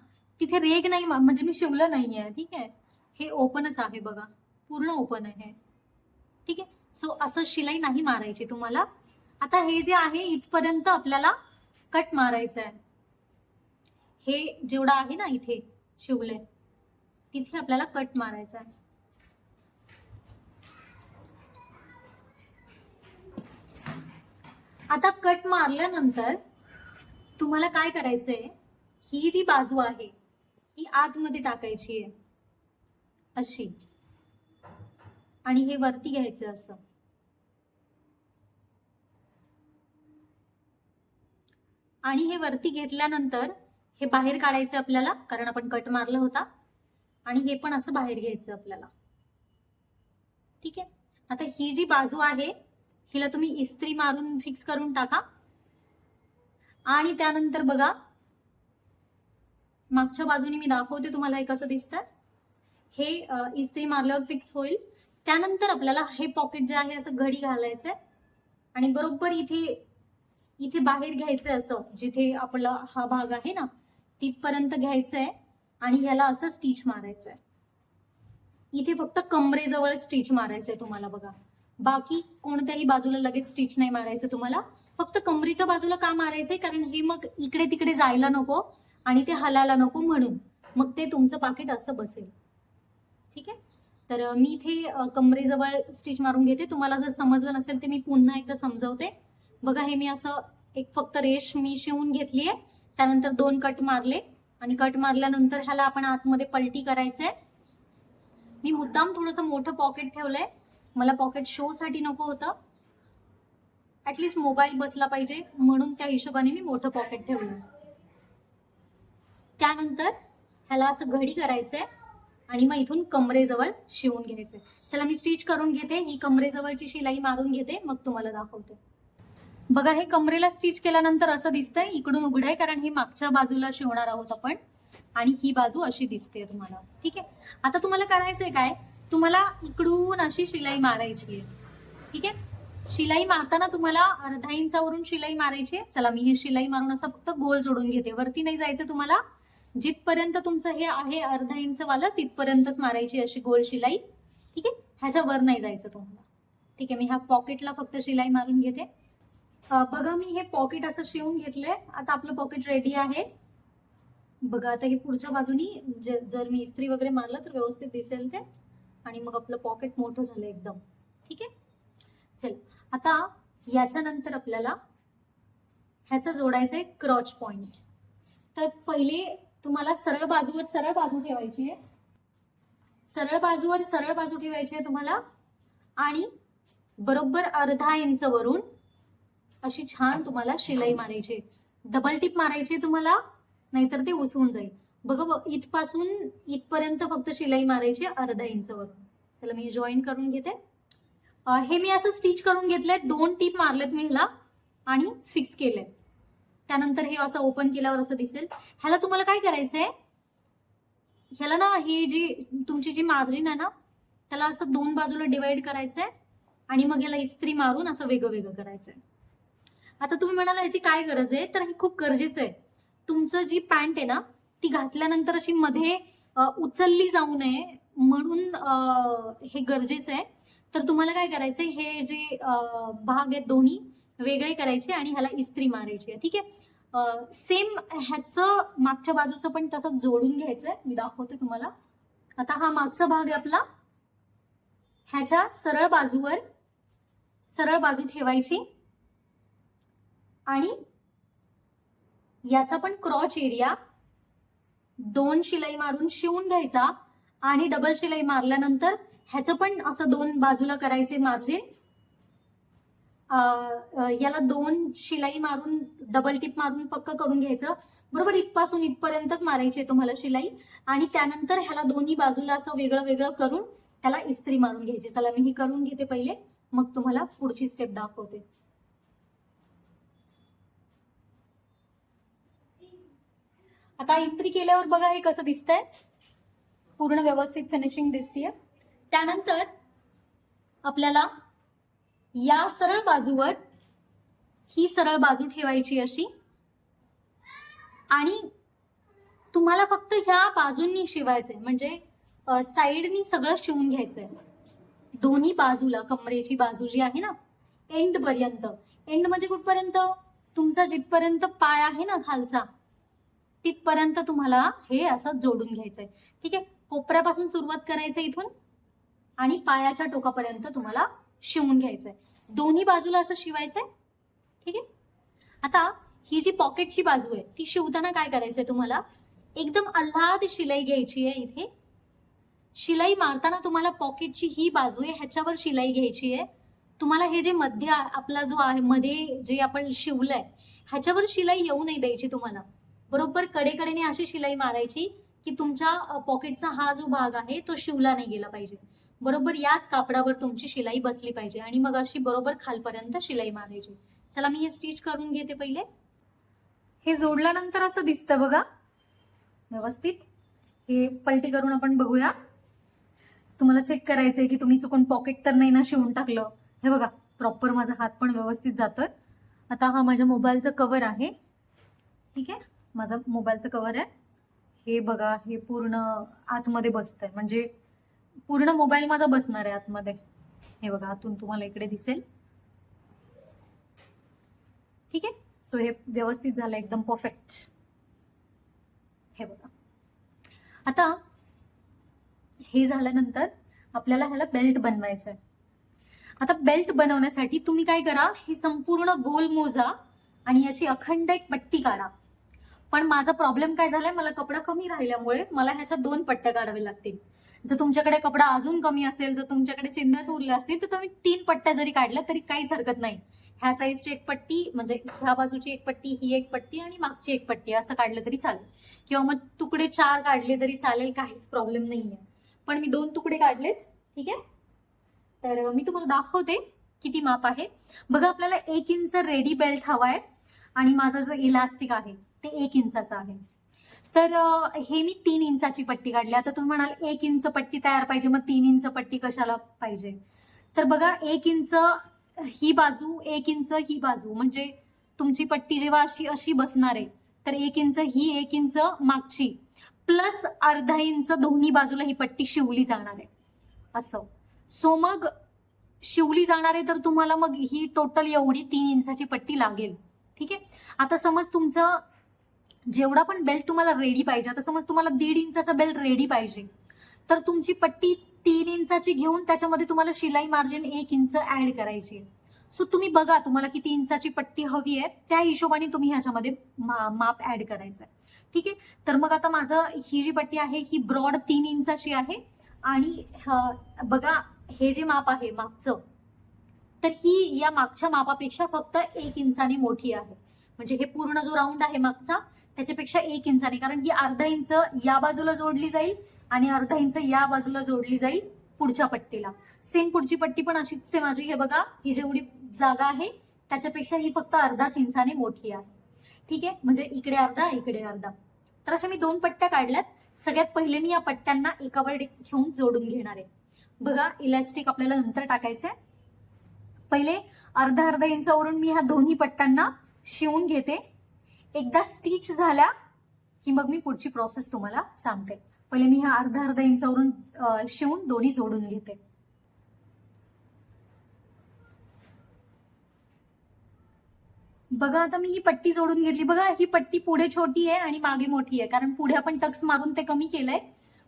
तिथे रेघ नाही, म्हणजे मी शिवलं नाहीये, ठीक आहे. हे ओपनच आहे, बघा पूर्ण ओपन आहे, ठीक आहे. सो असं शिलाई नाही मारायची तुम्हाला. आता हे जे आहे इथपर्यंत आपल्याला कट मारायचं आहे. हे जेवढं आहे ना इथे शिवलंय तिथे आपल्याला कट मारायचा आहे. आता कट मारल्यानंतर तुम्हाला काय करायचंय, ही जी बाजू आहे ही आतमध्ये टाकायची आहे अशी, आणि हे वरती घ्यायचं असं. आणि हे वरती घेतल्यानंतर हे बाहेर काढायचं आपल्याला, कारण आपण कट मारला होता. आणि हे पण असं बाहेर घ्यायचं आपल्याला. ठीक आहे. आता ही जी बाजू आहे हिला तुम्ही इस्त्री मारून फिक्स करून टाका. आणि त्यानंतर बघा मागच्या बाजूने मी दाखवते तुम्हाला हे कसं दिसतं. हे इस्त्री मारल्यावर फिक्स होईल. त्यानंतर आपल्याला हे पॉकेट जे आहे असं घडी घालायचंय आणि बरोबर इथे इथे बाहेर घ्यायचंय, असं जिथे आपला हा भाग आहे ना तिथपर्यंत घ्यायचंय आणि ह्याला असं स्टिच मारायचंय. इथे फक्त कमरेजवळ स्टिच मारायचंय तुम्हाला बघा. बाकी कोणत्याही बाजूला लगेच स्टिच नाही मारायचं तुम्हाला. फक्त कमरेच्या बाजूला का मारायचंय, कारण हे मग इकडे तिकडे जायला नको आणि ते हलायला नको, म्हणून मग ते तुमचं पाकिट असं बसेल. ठीक आहे. तर मी इथे कमरेजवळ स्टिच मारून घेते. तुम्हाला जर समजलं नसेल तर मी पुन्हा एकदा समजवते. बघा हे मी असं एक फक्त रेष मी शिवून घेतलीये, त्यानंतर 2 कट मारले आणि कट मारल्यानंतर ह्याला आपण आतमध्ये पलटी करायचंय. मी मुद्दाम थोडंसं मोठं पॉकेट ठेवलंय, मला पॉकेट शो साठी नको होतं, ऍटलीस्ट मोबाईल बसला पाहिजे म्हणून त्या हिशोबाने मी मोठं पॉकेट ठेवलं. त्यानंतर ह्याला असं घडी करायचंय आणि मग इथून कमरेजवळ शिवून घ्यायचंय. चला मी स्टिच करून घेते. ही कमरेजवळची शिलाई मारून घेते, मग तुम्हाला दाखवते. बघा हे कमरेला स्टिच केल्यानंतर असं दिसतंय. इकडून उघड आहे कारण हे मागच्या बाजूला शिवणार आहोत आपण आणि ही बाजू अशी दिसते तुम्हाला. ठीक आहे. आता तुम्हाला करायचंय काय, तुम्हाला इकडून अशी शिलाई मारायची आहे. ठीक आहे. शिलाई मारताना तुम्हाला अर्धा इंचावरून शिलाई मारायची. चला मी हे शिलाई मारून असं फक्त गोल जोडून घेते. वरती नाही जायचं तुम्हाला. जिथपर्यंत तुमचं हे आहे अर्धा इंच वाला तिथपर्यंतच मारायची अशी गोल शिलाई. ठीक आहे. ह्याच्या वर नाही जायचं तुम्हाला. ठीक आहे. मी ह्या पॉकेटला फक्त शिलाई मारून घेते. बघा मी हे पॉकेट असं शिवून घेतलंय. आता आपलं पॉकेट रेडी आहे. बघा आता हे पुढच्या बाजूनी जर मी इस्त्री वगैरे मारलं तर व्यवस्थित दिसेल ते, आणि मग आपलं पॉकेट मोठं झालं एकदम. ठीक आहे. चल आता याच्यानंतर आपल्याला ह्याचं जोडायचंय क्रॉच पॉइंट. तर पहिले तुम्हाला सरळ बाजूवर सरळ बाजू ठेवायची आहे. सरळ बाजूवर सरळ बाजू ठेवायची आहे तुम्हाला आणि बरोबर अर्धा इंच वरून अशी छान तुम्हाला शिलाई मारायची. डबल टिप मारायची तुम्हाला, नाहीतर ते उसवून जाईल. बघा इथपासून इथपर्यंत फक्त शिलाई मारायची अर्धा इंच वरून. चला मी जॉईन करून घेते. हे मी असं स्टिच करून घेतलंय. 2 टिप मारलेत मी ह्याला आणि फिक्स केलंय. त्यानंतर हे असं ओपन केल्यावर असं दिसेल. ह्याला तुम्हाला काय करायचंय, ह्याला ना ही जी तुमची जी मार्जिन आहे ना त्याला असं 2 बाजूला डिवाइड करायचंय आणि मग ह्याला इस्त्री मारून असं वेगळं वेगळं करायचंय. आता तुम्ही म्हणाला याची काय गरज आहे, तर हे खूप गरजेचं आहे. तुमचं जी पॅन्ट आहे ना ती घातल्यानंतर अशी मध्ये उचलली जाऊ नये म्हणून हे गरजेचं आहे. तर तुम्हाला काय करायचंय, हे जे भाग आहेत दोन्ही वेगळे करायचे आणि ह्याला इस्त्री मारायची आहे. ठीक आहे. सेम ह्याचं मागच्या बाजूचं पण तसं जोडून घ्यायचंय. मी दाखवते तुम्हाला. आता हा मागचा भाग आहे आपला. ह्याच्या सरळ बाजूवर सरळ बाजू ठेवायची आणि याचा पण क्रॉच एरिया 2 शिलाई मारून शिवून घ्यायचा आणि डबल शिलाई मारल्यानंतर ह्याचं पण असं 2 बाजूला करायचे मार्जिन. याला 2 शिलाई मारून डबल टिप मारून पक्क करून घ्यायचं. बरोबर इथपासून इथपर्यंतच मारायची आहे तुम्हाला शिलाई आणि त्यानंतर ह्याला दोन्ही बाजूला असं वेगळं वेगळं करून त्याला इस्त्री मारून घ्यायची. चला मी ही करून घेते पहिले, मग तुम्हाला पुढची स्टेप दाखवते. आता इस्त्री केल्यावर बघा हे कसं दिसतंय, पूर्ण व्यवस्थित फिनिशिंग दिसतीये. त्यानंतर आपल्याला या सरळ बाजूवर ही सरळ बाजू ठेवायची अशी आणि तुम्हाला फक्त ह्या बाजूंनी शिवायचंय, म्हणजे साईडनी सगळं शिवून घ्यायचंय दोन्ही बाजूला. कमरेची बाजू जी आहे ना एंड पर्यंत. एंड म्हणजे कुठपर्यंत, तुमचा जिथपर्यंत पाय आहे ना खालचा तिथपर्यंत तुम्हाला हे असं जोडून घ्यायचंय. ठीक आहे. कोपऱ्यापासून सुरुवात करायचं इथून आणि पायाच्या टोकापर्यंत तुम्हाला शिवून घ्यायचंय. दोन्ही बाजूला असं शिवायचंय. ठीक आहे. आता ही जी पॉकेटची बाजू आहे ती शिवताना काय करायचंय, तुम्हाला एकदम अल्हाद शिलाई घ्यायची आहे. इथे शिलाई मारताना तुम्हाला पॉकेटची ही बाजू आहे ह्याच्यावर शिलाई घ्यायची आहे. तुम्हाला हे जे मध्य आपला जो आहे मध्ये जे आपण शिवलंय ह्याच्यावर शिलाई येऊ नाही द्यायची तुम्हाला. बरोबर कडेकडेने अशी शिलाई मारायची की तुमच्या पॉकेटचा हा जो भाग आहे तो शिवला नाही गेला पाहिजे. बरोबर याच कापडावर तुमची शिलाई बसली पाहिजे आणि मग अशी बरोबर खालपर्यंत शिलाई मारायची. चला मी हे स्टिच करून घेते पहिले. हे जोडल्यानंतर असं दिसतं बघा व्यवस्थित. हे पलटी करून आपण बघूया. तुम्हाला चेक करायचंय की तुम्ही चुकून पॉकेट तर नाही ना शिवून टाकलं. हे बघा प्रॉपर माझा हात पण व्यवस्थित जातोय. आता हा माझ्या मोबाईलचं कव्हर आहे, ठीक आहे, माझा मोबाईलचं कव्हर आहे. हे बघा हे पूर्ण आतमध्ये बसतंय, म्हणजे पूर्ण मोबाईल माझा बसणार आहे आतमध्ये. हे बघा आतून तुम्हाला इकडे दिसेल, ठीक आहे. सो हे व्यवस्थित झालं एकदम परफेक्ट. हे बघा आता हे झाल्यानंतर आपल्याला ह्याला बेल्ट बनवायचं आहे. आता बेल्ट बनवण्यासाठी तुम्ही काय करा, ही संपूर्ण गोल मोजा आणि याची अखंड एक पट्टी काढा. पण माझा प्रॉब्लेम काय झालाय, मला कपडा कमी राहिल्यामुळे मला ह्याच्या 2 पट्ट्या काढाव्या लागतील. जर तुमच्याकडे कपडा अजून कमी असेल, जर तुमच्याकडे चिंध्याच उरल्या असतील तर तुम्ही 3 पट्ट्या जरी काढल्या तरी काहीच हरकत नाही. ह्या साईजची एक पट्टी, म्हणजे ह्या बाजूची एक पट्टी, ही एक पट्टी आणि मागची एक पट्टी असं काढलं तरी चालेल, किंवा मग तुकडे 4 काढले तरी चालेल, काहीच प्रॉब्लेम नाहीये. पण मी 2 तुकडे काढलेत, ठीक आहे. तर मी तुम्हाला दाखवते किती माप आहे. बघा आपल्याला 1 इंच रेडी बेल्ट हवाय आणि माझं जो इलास्टिक आहे ते 1 इंचाचं आहे. तर हे मी 3 इंचाची पट्टी काढली. आता तुम्ही म्हणाल 1 इंच पट्टी तयार पाहिजे, मग 3 इंच पट्टी कशाला पाहिजे. तर बघा 1 इंच ही बाजू, 1 इंच ही बाजू, म्हणजे तुमची पट्टी जेव्हा अशी अशी बसणार आहे तर 1 इंच ही, 1 इंच मागची, प्लस अर्धा इंच दोन्ही बाजूला ही पट्टी शिवली जाणार आहे असं. सो मग शिवली जाणार आहे तर तुम्हाला मग ही टोटल एवढी 3 इंचाची पट्टी लागेल, ठीक आहे. आता समज तुमचं जेवढा पण बेल्ट तुम्हाला रेडी पाहिजे, आता समज तुम्हाला 1.5 इंचाचा बेल्ट रेडी पाहिजे तर तुमची पट्टी 3 इंचाची घेऊन त्याच्यामध्ये तुम्हाला शिलाई मार्जिन 1 इंच ऍड करायची. सो तुम्ही बघा तुम्हाला किती इंचाची पट्टी हवी आहे, त्या हिशोबाने तुम्ही ह्याच्यामध्ये माप ऍड करायचं आहे, ठीक आहे. तर मग आता माझं ही जी पट्टी आहे ही ब्रॉड 3 इंचाची आहे आणि बघा हे जे माप आहे मागचं, तर ही या मागच्या मापापेक्षा फक्त 1 इंचाने मोठी आहे. म्हणजे हे पूर्ण जो राऊंड आहे मागचा त्याच्यापेक्षा 1 इंचाने, कारण ही अर्धा इंच या बाजूला जोडली जाईल आणि अर्धा इंच या बाजूला जोडली जाईल पुढच्या पट्टीला. सेम पुढची पट्टी पण अशीच आहे माझी. हे बघा ही जेवढी जागा आहे त्याच्यापेक्षा ही फक्त अर्धाच इंचाने मोठी आहे, ठीक आहे. म्हणजे इकडे अर्धा, इकडे अर्धा. तर अशा मी 2 पट्ट्या काढल्यात. सगळ्यात पहिले मी या पट्ट्यांना एकावर घेऊन जोडून घेणार आहे. बघा इलास्टिक आपल्याला नंतर टाकायचंय. पहिले अर्धा अर्धा इंचावरून मी ह्या दोन्ही पट्ट्यांना शिवून घेते. एकदा स्टिच झाल्या की मग मी पुढची प्रोसेस तुम्हाला सांगते. पहिले मी ह्या अर्धा अर्धा इंचावरून शिवून दोन्ही जोडून घेते. बघा आता मी ही पट्टी जोडून घेतली. बघा ही पट्टी पुढे छोटी आहे आणि मागे मोठी आहे, कारण पुढे आपण टक्स मारून ते कमी केलंय,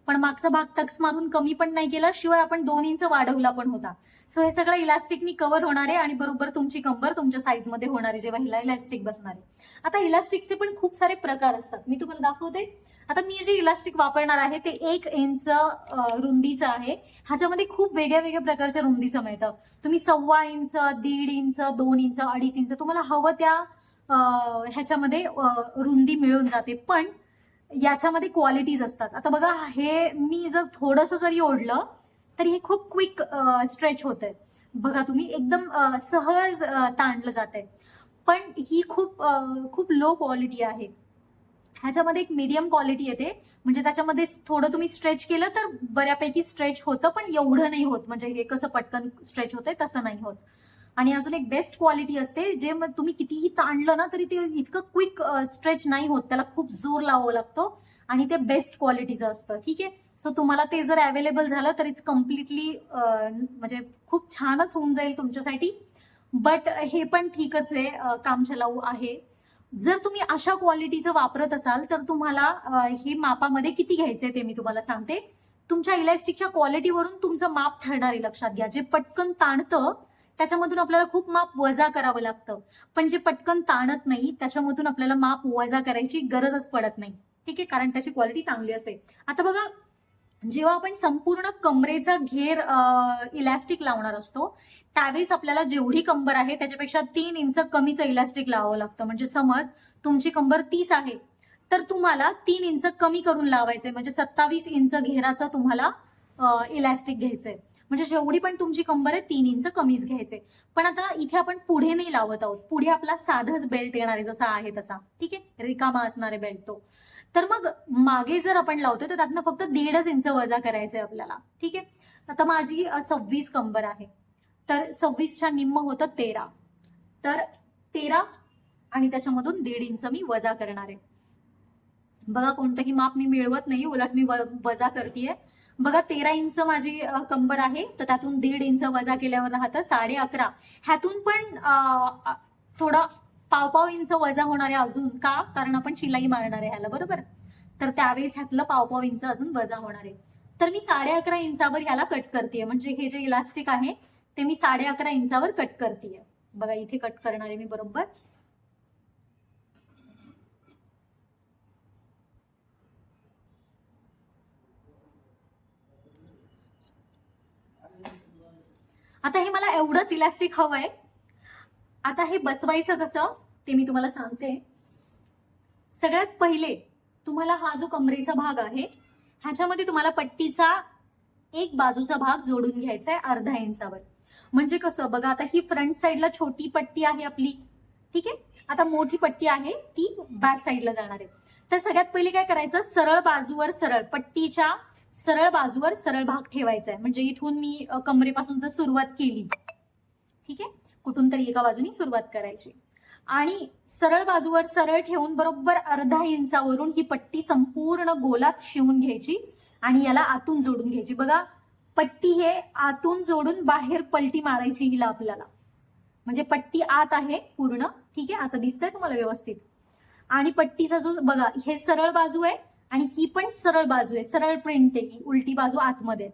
पण मागचा भाग टक्स मारून कमी पण नाही केला, शिवाय आपण 2 इंच वाढवला पण होता. सो हे सगळं इलास्टिकनी कव्हर होणार आहे आणि बरोबर तुमची कंबर तुमच्या साईज मध्ये होणार आहे जेव्हा हिला इलास्टिक बसणार आहे. आता इलास्टिकचे पण खूप सारे प्रकार असतात, मी तुम्हाला दाखवते. आता मी जे इलास्टिक वापरणार आहे ते 1 इंच रुंदीचं आहे. ह्याच्यामध्ये खूप वेगळ्या वेगळ्या प्रकारच्या रुंदीचं मिळतं. तुम्ही 1.25 इंच, 1.5 इंच, 2 इंच, 2.5 इंच, तुम्हाला हवं त्या ह्याच्यामध्ये रुंदी मिळून जाते. पण याच्यामध्ये क्वालिटीज असतात. आता बघा हे मी जर थोडंसं जरी ओढलं तरी हे खूप क्विक स्ट्रेच होतंय. बघा तुम्ही एकदम सहज ताणलं जातंय. पण ही खूप खूप लो क्वालिटी आहे. ह्याच्यामध्ये एक मीडियम क्वालिटी येते, म्हणजे त्याच्यामध्ये थोडं तुम्ही स्ट्रेच केलं तर बऱ्यापैकी स्ट्रेच होतं, पण एवढं नाही होत, म्हणजे हे कसं पटकन स्ट्रेच होतंय तसं नाही होत. आणि अजून एक बेस्ट क्वालिटी असते, जे मग तुम्ही कितीही ताणलं ना तरी ते इतकं क्विक स्ट्रेच नाही होत, त्याला खूप जोर लावावा लागतो आणि ते बेस्ट क्वालिटीचं असतं, ठीक आहे. सो तुम्हाला ते जर अवेलेबल झालं तर इट्स कम्प्लिटली म्हणजे खूप छानच होऊन जाईल तुमच्यासाठी. बट हे पण ठीकच आहे, कामचलाऊ आहे. जर तुम्ही अशा क्वालिटीचं वापरत असाल तर तुम्हाला हे मापामध्ये किती घ्यायचंय ते मी तुम्हाला सांगते. तुमच्या इलास्टिकच्या क्वालिटीवरून तुमचं माप ठरणार आहे, लक्षात घ्या. जे पटकन ताणतं त्याच्यामधून आपल्याला खूप माप वजा करावं लागतं, पण जे पटकन ताणत नाही त्याच्यामधून आपल्याला माप वजा करायची गरजच पडत नाही, ठीक आहे, कारण त्याची क्वालिटी चांगली असेल. आता बघा जेव्हा आपण संपूर्ण कमरेचा घेर इलॅस्टिक लावणार असतो त्यावेळेस आपल्याला जेवढी कंबर आहे त्याच्यापेक्षा 3 इंच कमीचं इलॅस्टिक लावावं लागतं. म्हणजे समज तुमची कंबर 30 आहे तर तुम्हाला 3 इंच कमी करून लावायचंय, म्हणजे 27 इंच घेराचा तुम्हाला इलॅस्टिक घ्यायचंय. म्हणजे जेवढी पण तुमची कंबर आहे 3 इंच कमीच घ्यायचंय. पण आता इथे आपण पुढे नाही लावत आहोत, पुढे आपला साधाच बेल्ट येणार आहे जसा आहे तसा, ठीक आहे, रिकामा असणार आहे बेल्ट तो. तर मग मागे जर आपण लावतोय तर त्यातनं फक्त 1.5 इंच वजा करायचंय आपल्याला, ठीक आहे. आता माझी 26 कंबर आहे, तर 26च्या निम्म होतं 13, तर 13 आणि त्याच्यामधून 1.5 इंच मी वजा करणार आहे. बघा कोणतंही माप मी मिळवत नाही, उलट मी वजा करतेय. बघा 13 इंच माझी कंबर आहे, तर त्यातून 1.5 इंच वजा केल्यावर राहतं 11.5. ह्यातून पण थोडा पाव इंच वजा होणार आहे अजून, का? कारण आपण शिलाई मारणार आहे ह्याला, बरोबर. तर त्यावेळेस ह्यातलं पाव इंच अजून वजा होणार आहे. तर मी 11.5 इंचावर ह्याला कट करतेय, म्हणजे हे जे इलास्टिक आहे ते मी 11.5 इंचावर कट करतेय. बघा इथे कट करणार आहे मी बरोबर. आता हे मला एवढंच इलास्टिक हवंय. आता हे बसवायचं कसं ते मी तुम्हाला सांगते. सगळ्यात पहिले तुम्हाला हा जो कमरेचा भाग आहे ह्याच्यामध्ये तुम्हाला पट्टीचा एक बाजूचा भाग जोडून घ्यायचा आहे 0.5 इंचावर. म्हणजे कसं बघा, आता ही फ्रंट साईडला छोटी पट्टी आहे आपली, ठीक आहे. आता मोठी पट्टी आहे ती बॅक साईडला जाणार आहे. तर सगळ्यात पहिले काय करायचं, सरळ बाजूवर सरळ पट्टीच्या सरळ बाजूवर सरळ भाग ठेवायचा आहे. म्हणजे इथून मी कमरेपासून जर सुरुवात केली, ठीक आहे, कुठून तरी एका बाजूनी सुरुवात करायची आणि सरळ बाजूवर सरळ ठेवून बरोबर 0.5 इंचावरून ही पट्टी संपूर्ण गोलात शिवून घ्यायची आणि याला आतून जोडून घ्यायची. बघा पट्टी हे आतून जोडून बाहेर पलटी मारायची हिला आपल्याला, म्हणजे पट्टी आत आहे पूर्ण, ठीक आहे. आता दिसतंय तुम्हाला व्यवस्थित. आणि पट्टीचा जो बघा हे सरळ बाजू आहे आणि ही पण सरळ बाजू आहे, सरळ प्रिंट आहे, ही उलटी बाजू आतमध्ये.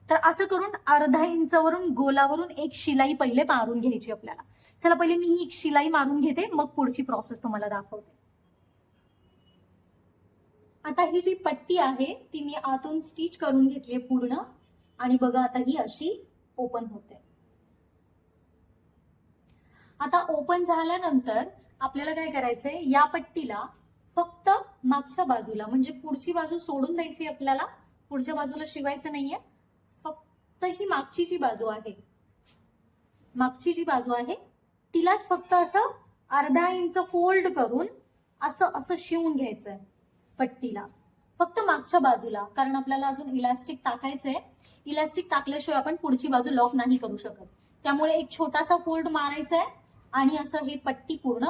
तर असं करून 0.5 इंचावरून गोलावरून एक शिलाई पहिले मारून घ्यायची आपल्याला. चला पहिले मी ही शिलाई मारून घेते, मग पुढची प्रोसेस तुम्हाला दाखवते. आता ही जी पट्टी आहे ती मी आतून स्टिच करून घेतली पूर्ण आणि बघा आता ही अशी ओपन होते. आता ओपन झाल्यानंतर आपल्याला काय करायचंय, या पट्टीला फक्त मागच्या बाजूला म्हणजे पुढची बाजू सोडून द्यायची आपल्याला, पुढच्या बाजूला शिवायचं नाहीये. फक्त ही मागची जी बाजू आहे, मागची जी बाजू आहे तिलाच फक्त असं 0.5 इंच फोल्ड करून असं असं शिवून घ्यायचंय पट्टीला, फक्त मागच्या बाजूला. कारण आपल्याला अजून इलास्टिक टाकायचंय, इलास्टिक टाकल्याशिवाय आपण पुढची बाजू लॉक नाही करू शकत. त्यामुळे एक छोटासा फोल्ड मारायचा आहे आणि असं हे पट्टी पूर्ण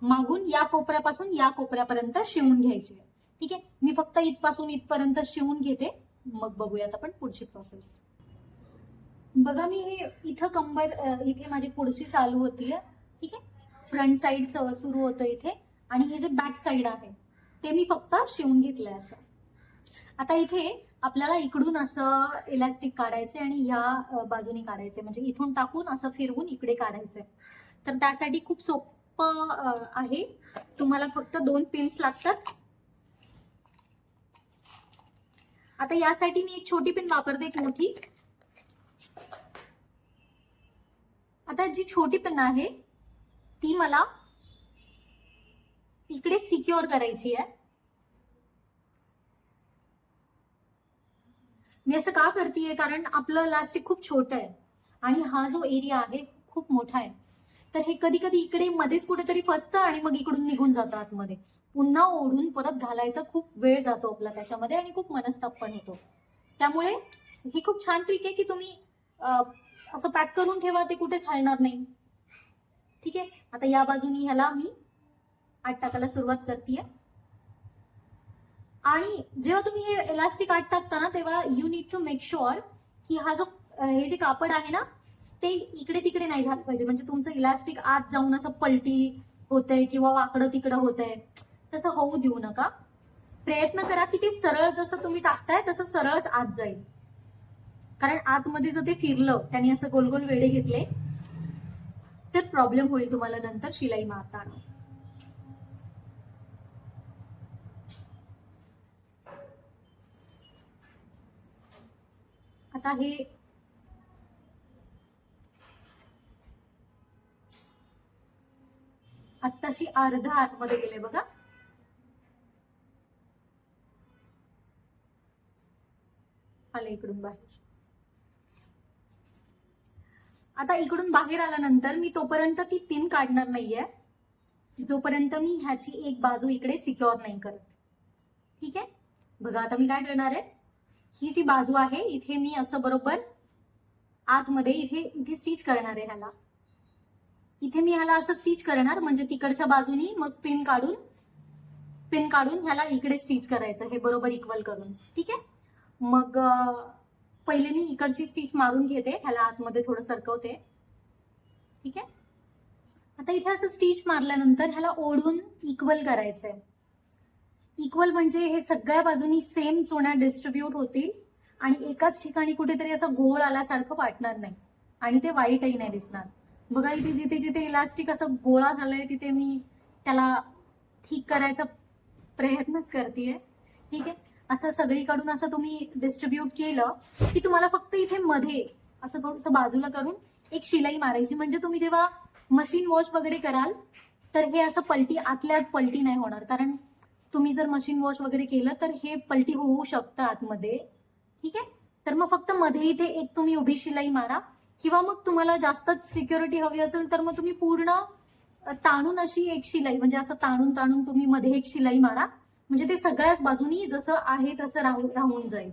मागून या कोपऱ्यापासून या कोपऱ्यापर्यंत शिवून घ्यायची आहे, ठीक आहे. मी फक्त इथपासून इथपर्यंत शिवून घेते, मग बघूयात आपण पुढची प्रोसेस. बघा मी हे इथं कंबर इथे माझी पुढची चालू होतीये, ठीक आहे. फ्रंट साईड सुरू होतं इथे आणि हे जे बॅक साईड आहे ते मी फक्त शिवून घेतलंय असं. आता इथे आपल्याला इकडून असं इलास्टिक काढायचे आणि या बाजूनी काढायचे, म्हणजे इथून टाकून असं फिरवून इकडे काढायचंय. तर त्यासाठी खूप सोपं आहे, तुम्हाला फक्त 2 पिन्स लागतात. आता यासाठी मी एक छोटी पिन वापरते, एक मोठी. आता जी छोटी पिन आहे ती मला इकडे सिक्युअर करायची आहे. मी असं का करतेय, कारण आपलं इलास्टिक खूप छोटं आहे आणि हा जो एरिया आहे खूप मोठा आहे. तर हे कधी कधी इकडे मध्येच कुठेतरी फसतं आणि मग इकडून निघून जातं आतमध्ये. पुन्हा ओढून परत घालायचा खूप वेळ जातो आपला त्याच्यामध्ये आणि खूप मनस्ताप पण होतो. त्यामुळे ही खूप छान ट्रिक आहे की तुम्ही असं पॅक करून ठेवा, ते कुठेच हलणार नाही, ठीक आहे. आता या बाजूनी ह्याला मी आत टाकायला सुरुवात करतेय आणि जेव्हा तुम्ही हे इलास्टिक आत टाकता ना तेव्हा you need to make sure की हा जो हे जे कापड आहे ना ते इकडे तिकडे नाही झालं पाहिजे. म्हणजे तुमचं इलास्टिक आत जाऊन असं पलटी होतंय किंवा वाकडं तिकडं होतंय, तसं होऊ देऊ नका. प्रयत्न करा की ते सरळ जसं तुम्ही टाकताय तसं सरळच आत जाईल, कारण आतमध्ये जर ते फिरलं त्यांनी असं गोल गोल वेढे घेतले तर प्रॉब्लेम होईल तुम्हाला नंतर शिलाई मारताना. आता हे आत्ताशी अर्धा आतमध्ये गेले बघा. आले इकडून बाहेर. आता इकडून बाहेर आल्यानंतर मी तोपर्यंत ती पिन काढणार नाहीये जोपर्यंत मी ह्याची एक बाजू इकडे सिक्युअर नाही करत. ठीक आहे, बघा आता मी काय करणार आहे, ही जी बाजू आहे इथे मी असं बरोबर आतमध्ये इथे इथे स्टिच करणार आहे ह्याला. इथे मी ह्याला असं स्टिच करणार, म्हणजे तिकडच्या बाजूनी मग पिन काढून ह्याला इकडे स्टिच करायचं, हे बरोबर इक्वल करून. ठीक आहे, मग पहिले मी इकडची स्टिच मारून घेते, ह्याला आतमध्ये थोडं सरकवते. ठीक आहे, आता इथे असं स्टिच मारल्यानंतर ह्याला ओढून इक्वल करायचंय. इक्वल म्हणजे हे सगळ्या बाजूनी सेम चुण्या डिस्ट्रीब्यूट होतील आणि एकाच ठिकाणी कुठेतरी असं घोळ आल्यासारखं वाटणार नाही आणि ते वाईटही नाही दिसणार. बघा इथे जिथे जिथे इलास्टिक असं गोळा झालंय तिथे मी त्याला ठीक करायचा प्रयत्नच करतेय. ठीक आहे, असं सगळीकडून असं तुम्ही डिस्ट्रीब्यूट केलं की तुम्हाला फक्त इथे मध्ये असं थोडंसं बाजूला करून एक शिलाई मारायची, म्हणजे तुम्ही जेव्हा मशीन वॉश वगैरे कराल तर हे असं पलटी आतल्या आत पलटी नाही होणार. कारण तुम्ही जर मशीन वॉश वगैरे केलं तर हे पलटी होऊ शकतं आतमध्ये. ठीक आहे, तर मग फक्त मध्ये इथे एक तुम्ही उभी शिलाई मारा, किंवा मग तुम्हाला जास्तच सिक्युरिटी हवी असेल तर मग तुम्ही पूर्ण ताणून अशी एक शिलाई, म्हणजे असं ताणून ताणून तुम्ही मध्ये एक शिलाई मारा, म्हणजे ते सगळ्याच बाजूनी जसं आहे तसं राहून जाईल.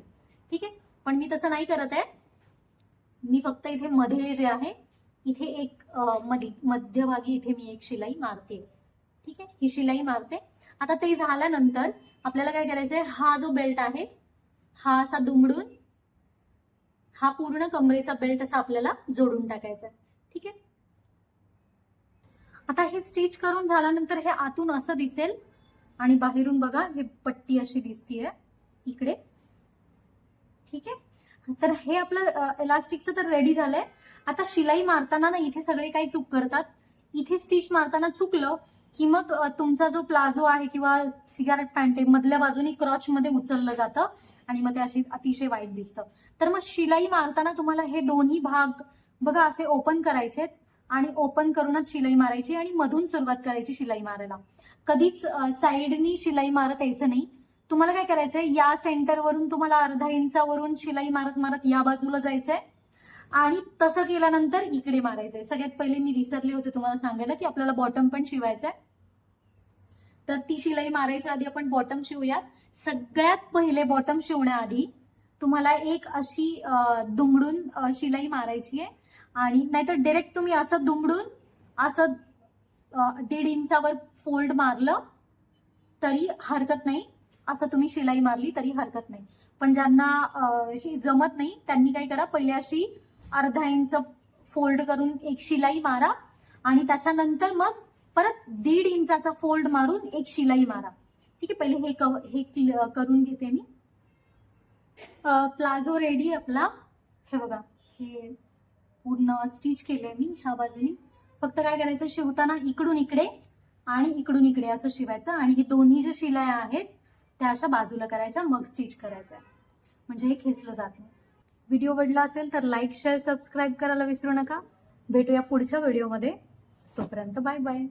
ठीक आहे, पण मी तसं नाही करत आहे. मी फक्त इथे मध्ये जे आहे इथे एक मध्यभागी इथे मी एक शिलाई मारते. ठीक आहे, ही शिलाई मारते. आता ते झाल्यानंतर आपल्याला काय करायचंय, हा जो बेल्ट आहे हा असा दुमडून हा पूर्ण कमरेचा बेल्ट असा आपल्याला जोडून टाकायचा. ठीक आहे, आता हे स्टिच करून झाल्यानंतर हे आतून असं दिसेल आणि बाहेरून बघा हे पट्टी अशी दिसतीये इकडे. ठीक आहे, तर हे आपलं इलास्टिकचं तर रेडी झालंय. आता शिलाई मारताना ना इथे सगळे काही चूक करतात. इथे स्टिच मारताना चुकलं की मग तुमचा जो प्लाझो आहे किंवा सिगारेट पॅन्ट आहे मधल्या बाजूनी क्रॉच मध्ये उचललं जातं आणि मग ते अशी अतिशय वाईट दिसतं. तर मग शिलाई मारताना तुम्हाला हे दोन्ही भाग बघा असे ओपन करायचेत आणि ओपन करूनच शिलाई मारायची आणि मधून सुरुवात करायची शिलाई मारायला. कधीच साईडनी शिलाई मारत यायचं नाही. तुम्हाला काय करायचंय, या सेंटरवरून तुम्हाला अर्धा इंचावरून शिलाई मारत मारत या बाजूला जायचंय आणि तसं केल्यानंतर इकडे मारायचंय. सगळ्यात पहिले मी विसरले होते तुम्हाला सांगायला की आपल्याला बॉटम पण शिवायचंय, तर ती शिलाई मारायच्या आधी आपण बॉटम शिवूयात. सगळ्यात पहिले बॉटम शिवण्याआधी तुम्हाला एक अशी दुमडून शिलाई मारायची आहे आणि नाहीतर डायरेक्ट तुम्ही असं दुमडून असं 1.5 इंचावर फोल्ड मारलं तरी हरकत नाही, असं तुम्ही शिलाई मारली तरी हरकत नाही. पण ज्यांना हे जमत नाही त्यांनी काय करा, पहिले अशी अर्धा इंच फोल्ड करून एक शिलाई मारा आणि त्याच्यानंतर मग परत 1.5 इंचाचा फोल्ड मारून एक शिलाई मारा. ठीक आहे, पहिले हे करून घेते मी. प्लाझो रेडी आपला. हे बघा हे पूर्ण स्टिच केलंय मी ह्या बाजूनी. फक्त काय करायचं, शिवताना इकडून इकडे आणि इकडून इकडे असं शिवायचं आणि हे दोन्ही ज्या शिलाया आहेत त्या अशा बाजूला करायच्या, मग स्टिच करायचं, म्हणजे हे खेचलं जात नाही. व्हिडिओ आवडला असेल तर लाईक शेअर सबस्क्राईब करायला विसरू नका. भेटूया पुढच्या व्हिडिओमध्ये. तोपर्यंत बाय बाय.